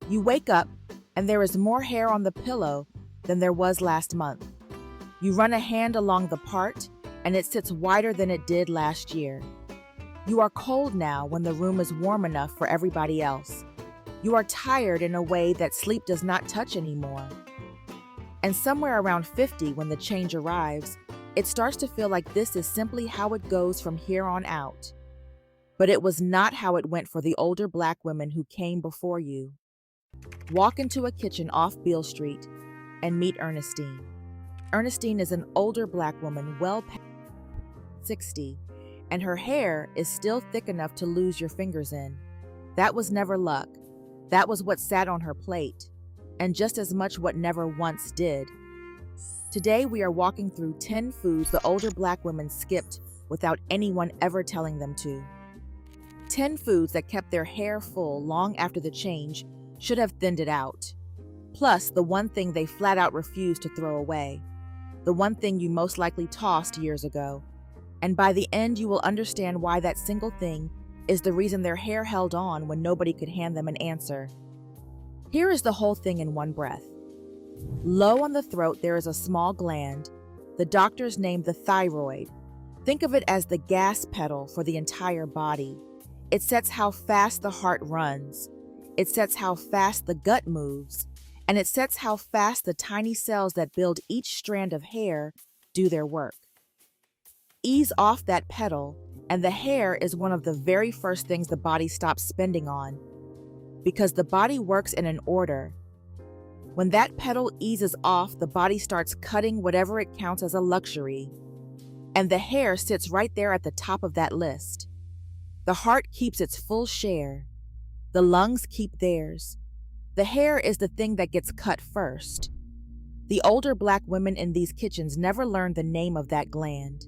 You wake up, and there is more hair on the pillow than there was last month. You run a hand along the part, and it sits wider than it did last year. You are cold now when the room is warm enough for everybody else. You are tired in a way that sleep does not touch anymore. And somewhere around 50, when the change arrives, it starts to feel like this is simply how it goes from here on out. But it was not how it went for the older Black women who came before you. Walk into a kitchen off Beale Street and meet Ernestine. Ernestine is an older Black woman, well past 60, and her hair is still thick enough to lose your fingers in. That was never luck. That was what sat on her plate, and just as much what never once did. Today we are walking through 10 foods the older Black women skipped without anyone ever telling them to. 10 foods that kept their hair full long after the change should have thinned it out. Plus, the one thing they flat out refused to throw away. The one thing you most likely tossed years ago. And by the end, you will understand why that single thing is the reason their hair held on when nobody could hand them an answer. Here is the whole thing in one breath. Low on the throat, there is a small gland. The doctors name the thyroid. Think of it as the gas pedal for the entire body. It sets how fast the heart runs. It sets how fast the gut moves. And it sets how fast the tiny cells that build each strand of hair do their work. Ease off that pedal, and the hair is one of the very first things the body stops spending on. Because the body works in an order. When that pedal eases off, the body starts cutting whatever it counts as a luxury. And the hair sits right there at the top of that list. The heart keeps its full share. The lungs keep theirs. The hair is the thing that gets cut first. The older Black women in these kitchens never learned the name of that gland.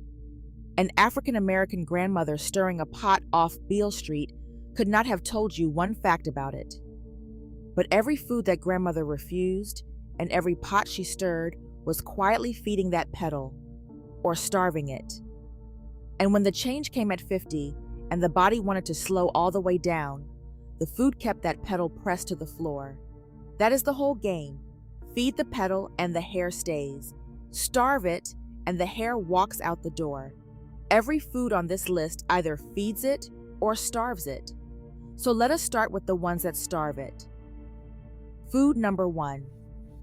An African-American grandmother stirring a pot off Beale Street could not have told you one fact about it. But every food that grandmother refused and every pot she stirred was quietly feeding that pedal, or starving it. And when the change came at 50 and the body wanted to slow all the way down, the food kept that pedal pressed to the floor. That is the whole game. Feed the pedal and the hair stays. Starve it and the hair walks out the door. Every food on this list either feeds it or starves it. So let us start with the ones that starve it. Food number 1,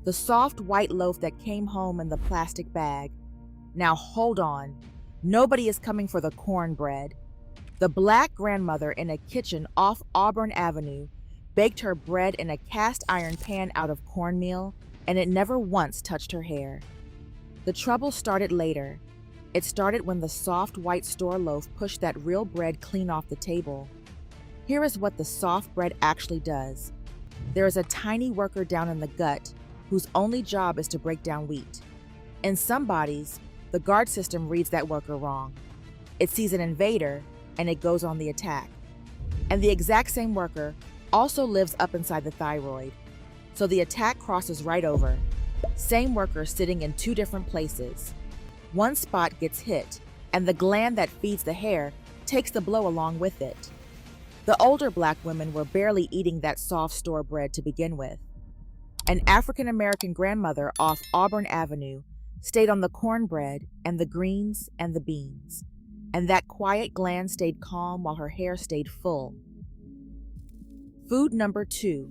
the soft white loaf that came home in the plastic bag. Now hold on, nobody is coming for the cornbread. The Black grandmother in a kitchen off Auburn Avenue baked her bread in a cast iron pan out of cornmeal, and it never once touched her hair. The trouble started later. It started when the soft white store loaf pushed that real bread clean off the table. Here is what the soft bread actually does. There is a tiny worker down in the gut whose only job is to break down wheat. In some bodies, the guard system reads that worker wrong. It sees an invader, and it goes on the attack. And the exact same worker also lives up inside the thyroid. So the attack crosses right over. Same worker sitting in 2 different places. One spot gets hit, and the gland that feeds the hair takes the blow along with it. The older Black women were barely eating that soft store bread to begin with. An African-American grandmother off Auburn Avenue stayed on the cornbread and the greens and the beans. And that quiet gland stayed calm while her hair stayed full. Food number 2,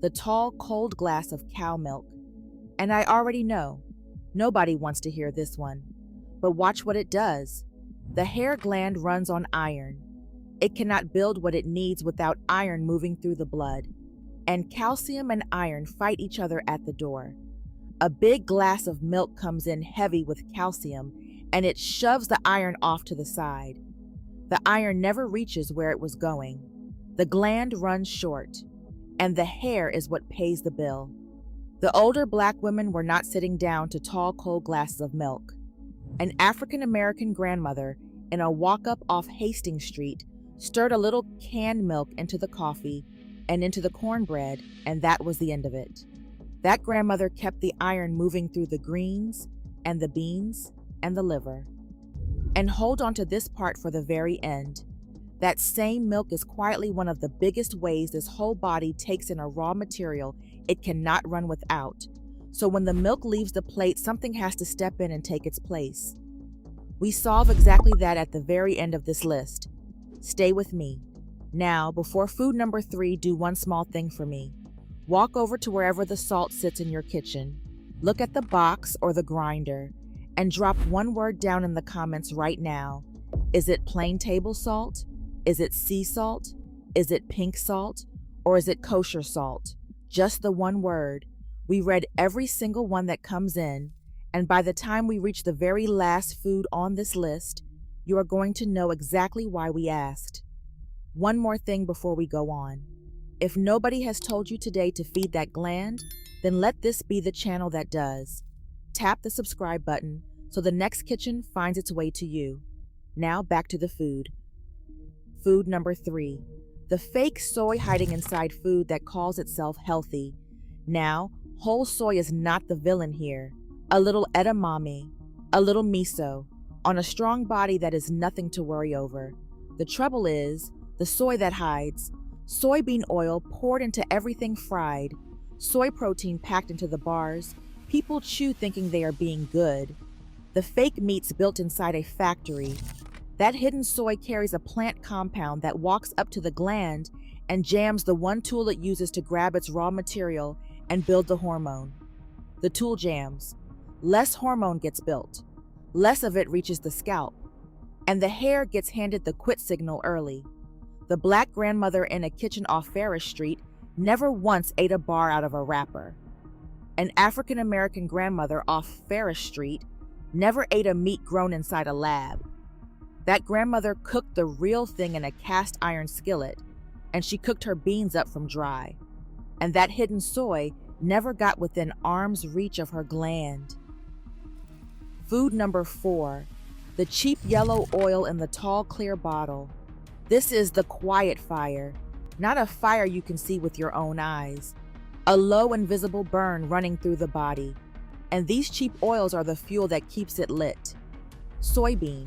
the tall, cold glass of cow milk. And I already know, nobody wants to hear this one. But watch what it does. The hair gland runs on iron. It cannot build what it needs without iron moving through the blood. And calcium and iron fight each other at the door. A big glass of milk comes in heavy with calcium, and it shoves the iron off to the side. The iron never reaches where it was going. The gland runs short, and the hair is what pays the bill. The older Black women were not sitting down to tall, cold glasses of milk. An African-American grandmother in a walk-up off Hastings Street stirred a little canned milk into the coffee and into the cornbread, and that was the end of it. That grandmother kept the iron moving through the greens and the beans and the liver. And hold on to this part for the very end. That same milk is quietly one of the biggest ways this whole body takes in a raw material it cannot run without. So when the milk leaves the plate, something has to step in and take its place. We solve exactly that at the very end of this list. Stay with me. Now, before food number 3, do one small thing for me. Walk over to wherever the salt sits in your kitchen. Look at the box or the grinder and drop one word down in the comments right now. Is it plain table salt? Is it sea salt? Is it pink salt? Or is it kosher salt? Just the one word. We read every single one that comes in, and by the time we reach the very last food on this list, you are going to know exactly why we asked. One more thing before we go on. If nobody has told you today to feed that gland, then let this be the channel that does. Tap the subscribe button so the next kitchen finds its way to you. Now back to the food. Food number 3. The fake soy hiding inside food that calls itself healthy. Now, whole soy is not the villain here. A little edamame, a little miso, on a strong body that is nothing to worry over. The trouble is, the soy that hides. Soybean oil poured into everything fried. Soy protein packed into the bars. People chew thinking they are being good. The fake meats built inside a factory. That hidden soy carries a plant compound that walks up to the gland and jams the one tool it uses to grab its raw material and build the hormone. The tool jams. Less hormone gets built. Less of it reaches the scalp. And the hair gets handed the quit signal early. The black grandmother in a kitchen off Ferris Street never once ate a bar out of a wrapper. An African American grandmother off Ferris Street never ate a meat grown inside a lab. That grandmother cooked the real thing in a cast iron skillet, and she cooked her beans up from dry. And that hidden soy never got within arm's reach of her gland. Food number 4, the cheap yellow oil in the tall clear bottle. This is the quiet fire, not a fire you can see with your own eyes. A low invisible burn running through the body. And these cheap oils are the fuel that keeps it lit. Soybean,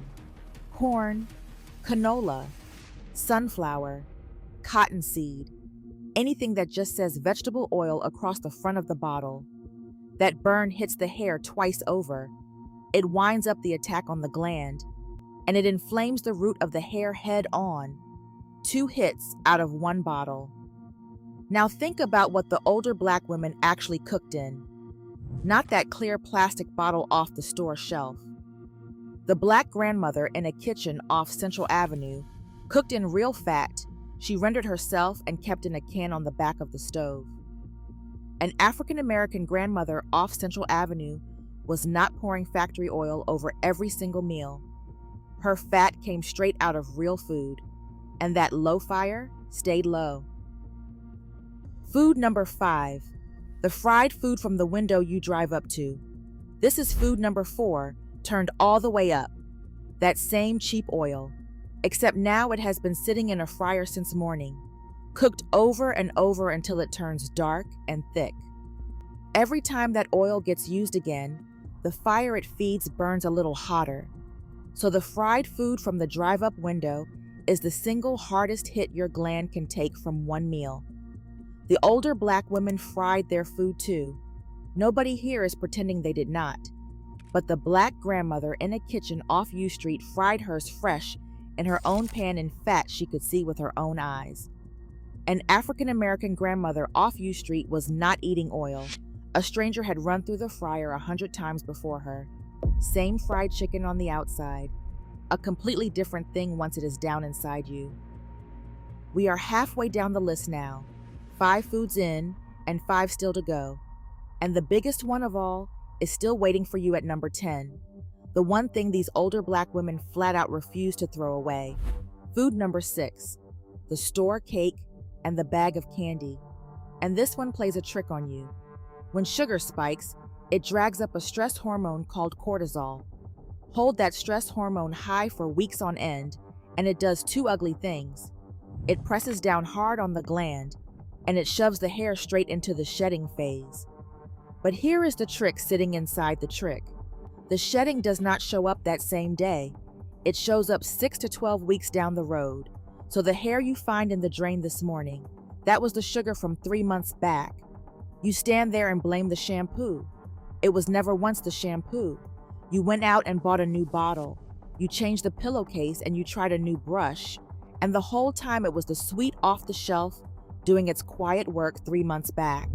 corn, canola, sunflower, cottonseed, anything that just says vegetable oil across the front of the bottle. That burn hits the hair twice over. It winds up the attack on the gland, and it inflames the root of the hair head on. 2 hits out of 1 bottle. Now think about what the older black women actually cooked in. Not that clear plastic bottle off the store shelf. The black grandmother in a kitchen off Central Avenue cooked in real fat she rendered herself and kept in a can on the back of the stove. An African American grandmother off Central Avenue was not pouring factory oil over every single meal. Her fat came straight out of real food, and that low fire stayed low. Food number 5, the fried food from the window you drive up to. This is food number 4, turned all the way up. That same cheap oil, except now it has been sitting in a fryer since morning, cooked over and over until it turns dark and thick. Every time that oil gets used again, the fire it feeds burns a little hotter. So the fried food from the drive-up window is the single hardest hit your gland can take from one meal. The older black women fried their food too. Nobody here is pretending they did not. But the black grandmother in a kitchen off U Street fried hers fresh in her own pan in fat she could see with her own eyes. An African American grandmother off U Street was not eating oil. A stranger had run through the fryer 100 times before her. Same fried chicken on the outside. A completely different thing once it is down inside you. We are halfway down the list now. 5 foods in and 5 still to go. And the biggest one of all is still waiting for you at number 10. The one thing these older black women flat out refuse to throw away. Food number 6, the store cake and the bag of candy. And this one plays a trick on you. When sugar spikes, it drags up a stress hormone called cortisol. Hold that stress hormone high for weeks on end, and it does 2 ugly things. It presses down hard on the gland, and it shoves the hair straight into the shedding phase. But here is the trick sitting inside the trick. The shedding does not show up that same day. It shows up 6 to 12 weeks down the road. So the hair you find in the drain this morning, that was the sugar from 3 months back. You stand there and blame the shampoo. It was never once the shampoo. You went out and bought a new bottle. You changed the pillowcase and you tried a new brush. And the whole time it was the sweet off the shelf doing its quiet work 3 months back.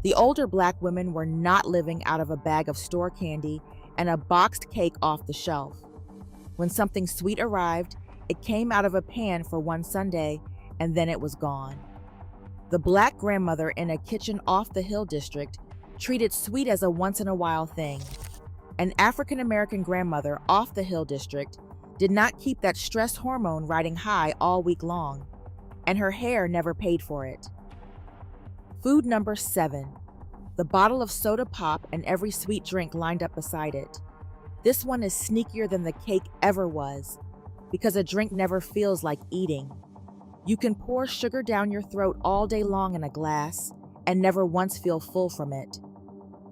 The older Black women were not living out of a bag of store candy and a boxed cake off the shelf. When something sweet arrived, it came out of a pan for one Sunday, and then it was gone. The Black grandmother in a kitchen off the Hill District treated sweet as a once-in-a-while thing. An African-American grandmother off the Hill District did not keep that stress hormone riding high all week long, and her hair never paid for it. Food number 7. The bottle of soda pop and every sweet drink lined up beside it. This one is sneakier than the cake ever was, because a drink never feels like eating. You can pour sugar down your throat all day long in a glass and never once feel full from it.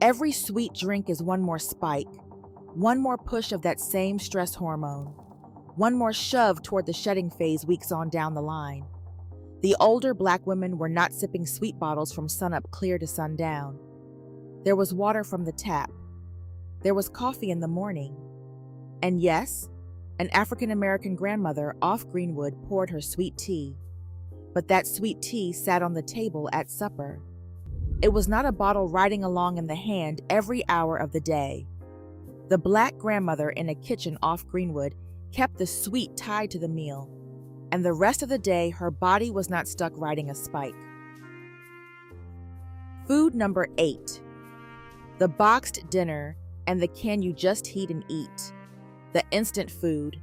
Every sweet drink is one more spike, one more push of that same stress hormone, one more shove toward the shedding phase weeks on down the line. The older Black women were not sipping sweet bottles from sunup clear to sundown. There was water from the tap. There was coffee in the morning. And yes, an African-American grandmother off Greenwood poured her sweet tea. But that sweet tea sat on the table at supper. It was not a bottle riding along in the hand every hour of the day. The Black grandmother in a kitchen off Greenwood kept the sweet tied to the meal, and the rest of the day her body was not stuck riding a spike. Food number 8. The boxed dinner and the can you just heat and eat. The instant food,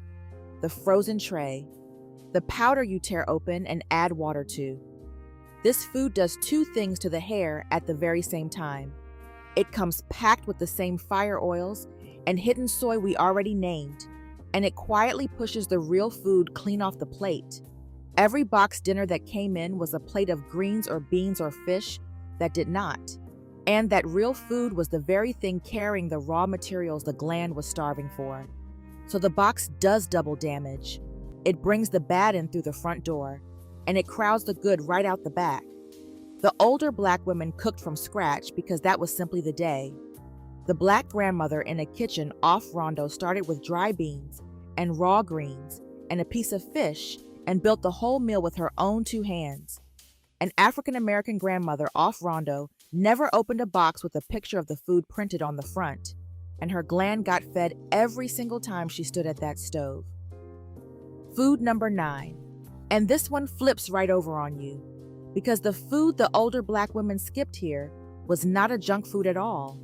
the frozen tray, the powder you tear open and add water to. This food does 2 things to the hair at the very same time. It comes packed with the same fire oils and hidden soy we already named, and it quietly pushes the real food clean off the plate. Every boxed dinner that came in was a plate of greens or beans or fish that did not. And that real food was the very thing carrying the raw materials the gland was starving for. So the box does double damage. It brings the bad in through the front door, and it crowds the good right out the back. The older Black women cooked from scratch because that was simply the day. The Black grandmother in a kitchen off Rondo started with dry beans and raw greens and a piece of fish and built the whole meal with her own 2 hands. An African-American grandmother off Rondo never opened a box with a picture of the food printed on the front, and her gland got fed every single time she stood at that stove. Food number 9. And this one flips right over on you, because the food the older Black women skipped here was not a junk food at all.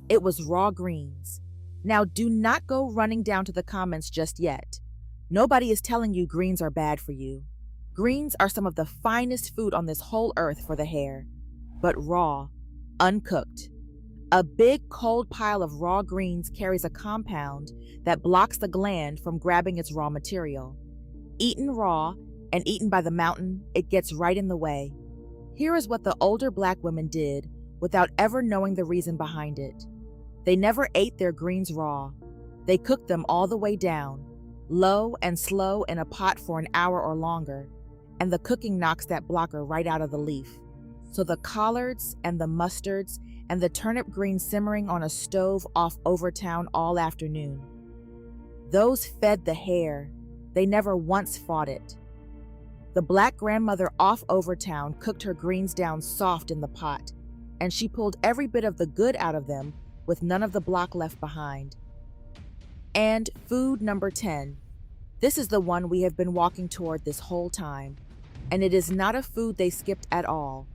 It was raw greens. Now do not go running down to the comments just yet. Nobody is telling you greens are bad for you. Greens are some of the finest food on this whole earth for the hair, but raw, uncooked. A big cold pile of raw greens carries a compound that blocks the gland from grabbing its raw material. Eaten raw and eaten by the mountain, it gets right in the way. Here is what the older Black women did without ever knowing the reason behind it. They never ate their greens raw. They cooked them all the way down, low and slow in a pot for an hour or longer, and the cooking knocks that blocker right out of the leaf. So the collards and the mustards and the turnip greens simmering on a stove off Overtown all afternoon. Those fed the hair. They never once fought it. The Black grandmother off Overtown cooked her greens down soft in the pot, and she pulled every bit of the good out of them with none of the block left behind. And food number 10. This is the one we have been walking toward this whole time, and it is not a food they skipped at all.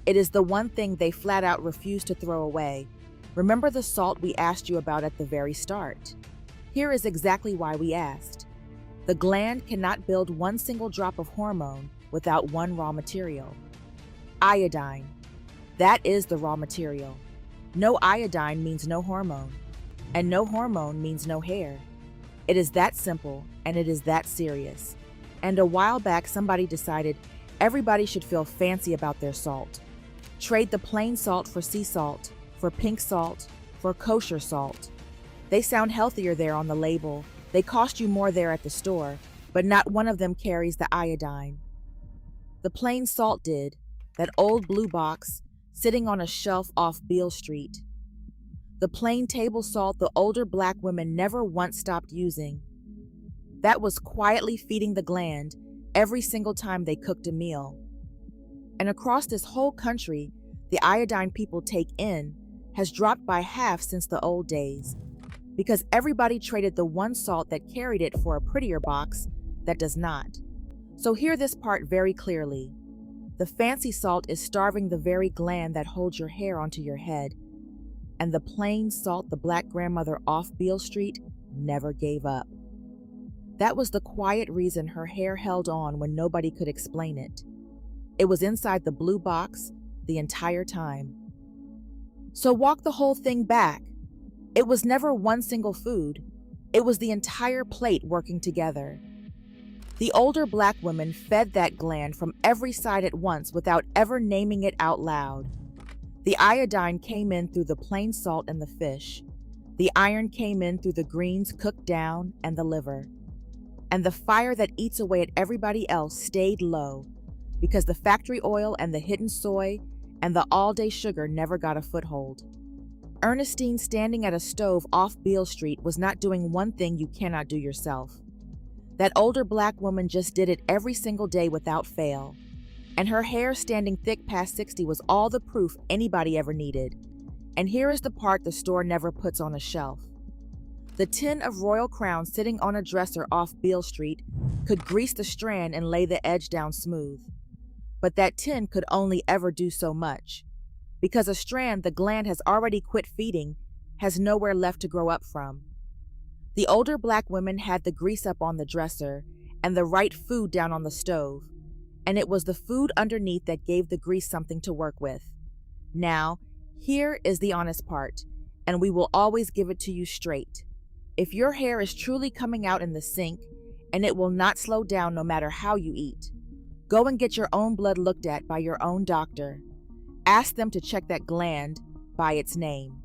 It is the one thing they flat out refused to throw away. Remember the salt we asked you about at the very start? Here is exactly why we asked. The gland cannot build one single drop of hormone without one raw material. Iodine. That is the raw material. No iodine means no hormone, and no hormone means no hair. It is that simple, and it is that serious. And a while back, somebody decided everybody should feel fancy about their salt. Trade the plain salt for sea salt, for pink salt, for kosher salt. They sound healthier there on the label. They cost you more there at the store, but not one of them carries the iodine. The plain salt did, that old blue box sitting on a shelf off Beale Street. The plain table salt the older black women never once stopped using. That was quietly feeding the gland every single time they cooked a meal. And across this whole country, the iodine people take in has dropped by half since the old days, because everybody traded the one salt that carried it for a prettier box that does not. So hear this part very clearly. The fancy salt is starving the very gland that holds your hair onto your head, and the plain salt the black grandmother off Beale Street never gave up. That was the quiet reason her hair held on when nobody could explain it. It was inside the blue box the entire time. So walk the whole thing back. It was never one single food. It was the entire plate working together. The older black women fed that gland from every side at once without ever naming it out loud. The iodine came in through the plain salt and the fish. The iron came in through the greens cooked down and the liver. And the fire that eats away at everybody else stayed low, because the factory oil and the hidden soy and the all-day sugar never got a foothold. Ernestine standing at a stove off Beale Street was not doing one thing you cannot do yourself. That older black woman just did it every single day without fail. And her hair standing thick past 60 was all the proof anybody ever needed. And here is the part the store never puts on a shelf. The tin of Royal Crown sitting on a dresser off Beale Street could grease the strand and lay the edge down smooth. But that tin could only ever do so much, because a strand the gland has already quit feeding has nowhere left to grow up from. The older black women had the grease up on the dresser and the right food down on the stove, and it was the food underneath that gave the grease something to work with. Now, here is the honest part, and we will always give it to you straight. If your hair is truly coming out in the sink, and it will not slow down no matter how you eat, go and get your own blood looked at by your own doctor. Ask them to check that gland by its name.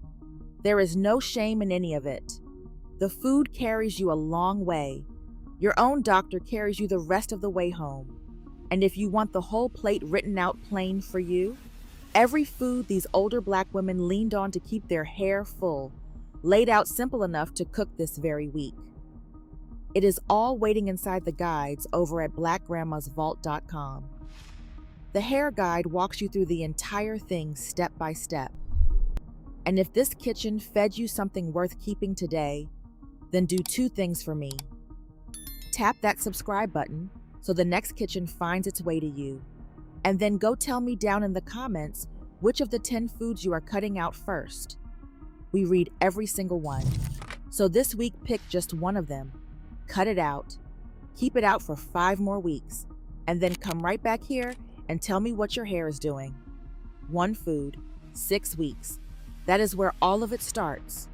There is no shame in any of it. The food carries you a long way. Your own doctor carries you the rest of the way home. And if you want the whole plate written out plain for you, every food these older black women leaned on to keep their hair full, laid out simple enough to cook this very week. It is all waiting inside the guides over at blackgrandmasvault.com. The hair guide walks you through the entire thing step by step. And if this kitchen fed you something worth keeping today, then do two things for me. Tap that subscribe button so the next kitchen finds its way to you. And then go tell me down in the comments which of the 10 foods you are cutting out first. We read every single one. So this week, pick just one of them. Cut it out. Keep it out for 5 more weeks. And then come right back here and tell me what your hair is doing. One food, 6 weeks. That is where all of it starts.